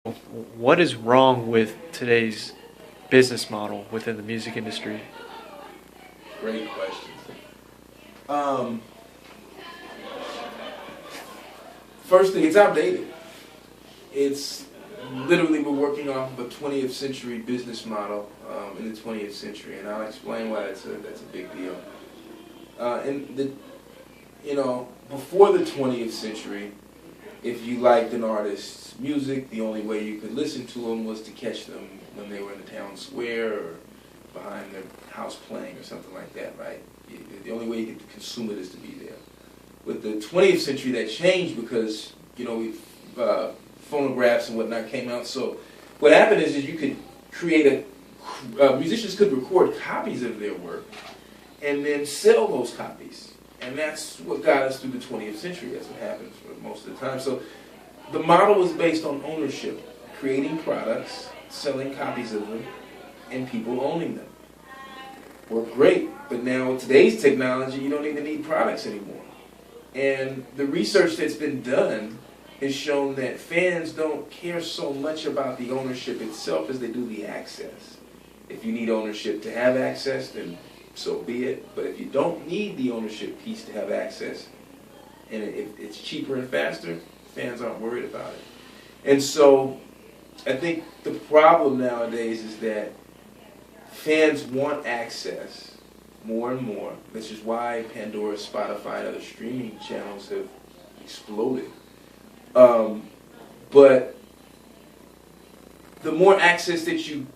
What is wrong with today's business model within the music industry? Great question. Um, First thing, it's outdated. It's literally we're working off of a 20th century business model in the 20th century, and I'll explain why that's a big deal. Before the 20th century, if you liked an artist's music, the only way you could listen to them was to catch them when they were in the town square or behind their house playing or something like that, right? The only way you could consume it is to be there. With the 20th century, that changed because, phonographs and whatnot came out. So what happened is you could create musicians could record copies of their work and then sell those copies. And that's what got us through the 20th century. That's what happened for most of the time. So the model was based on ownership, creating products, selling copies of them, and people owning them. Worked great, but now with today's technology, you don't even need products anymore. And the research that's been done has shown that fans don't care so much about the ownership itself as they do the access. If you need ownership to have access, then so be it. But if you don't need the ownership piece to have access, and if it's cheaper and faster, fans aren't worried about it. And so I think the problem nowadays is that fans want access more and more. This is why Pandora, Spotify, and other streaming channels have exploded. But the more access that you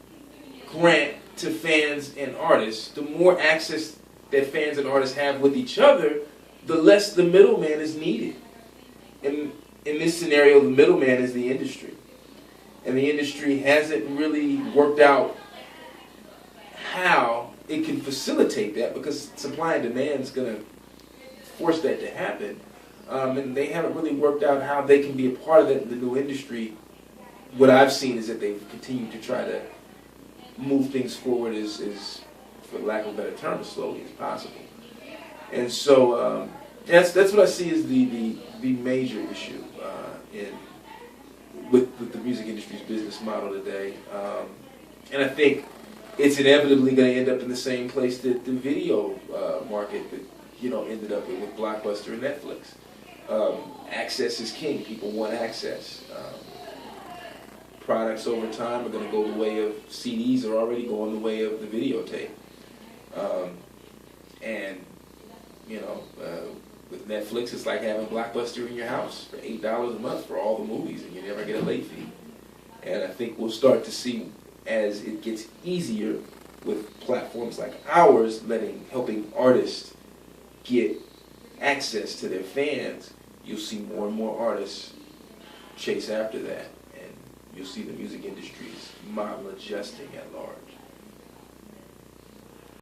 grant to fans and artists, the more access that fans and artists have with each other, the less the middleman is needed. And in this scenario, the middleman is the industry. And the industry hasn't really worked out how it can facilitate that, because supply and demand is going to force that to happen. And they haven't really worked out how they can be a part of that in the new industry. What I've seen is that they've continued to try to move things forward as for lack of a better term, as slowly as possible. And so that's what I see as the major issue with the music industry's business model today. And I think it's inevitably going to end up in the same place that the video market ended up with Blockbuster and Netflix. Access is king. People want access. Products over time are going to go the way of CDs, are already going the way of the videotape. With Netflix, it's like having Blockbuster in your house for $8 a month for all the movies, and you never get a late fee. And I think we'll start to see, as it gets easier with platforms like ours, helping artists get access to their fans, you'll see more and more artists chase after that, and you'll see the music industry's model adjusting at large.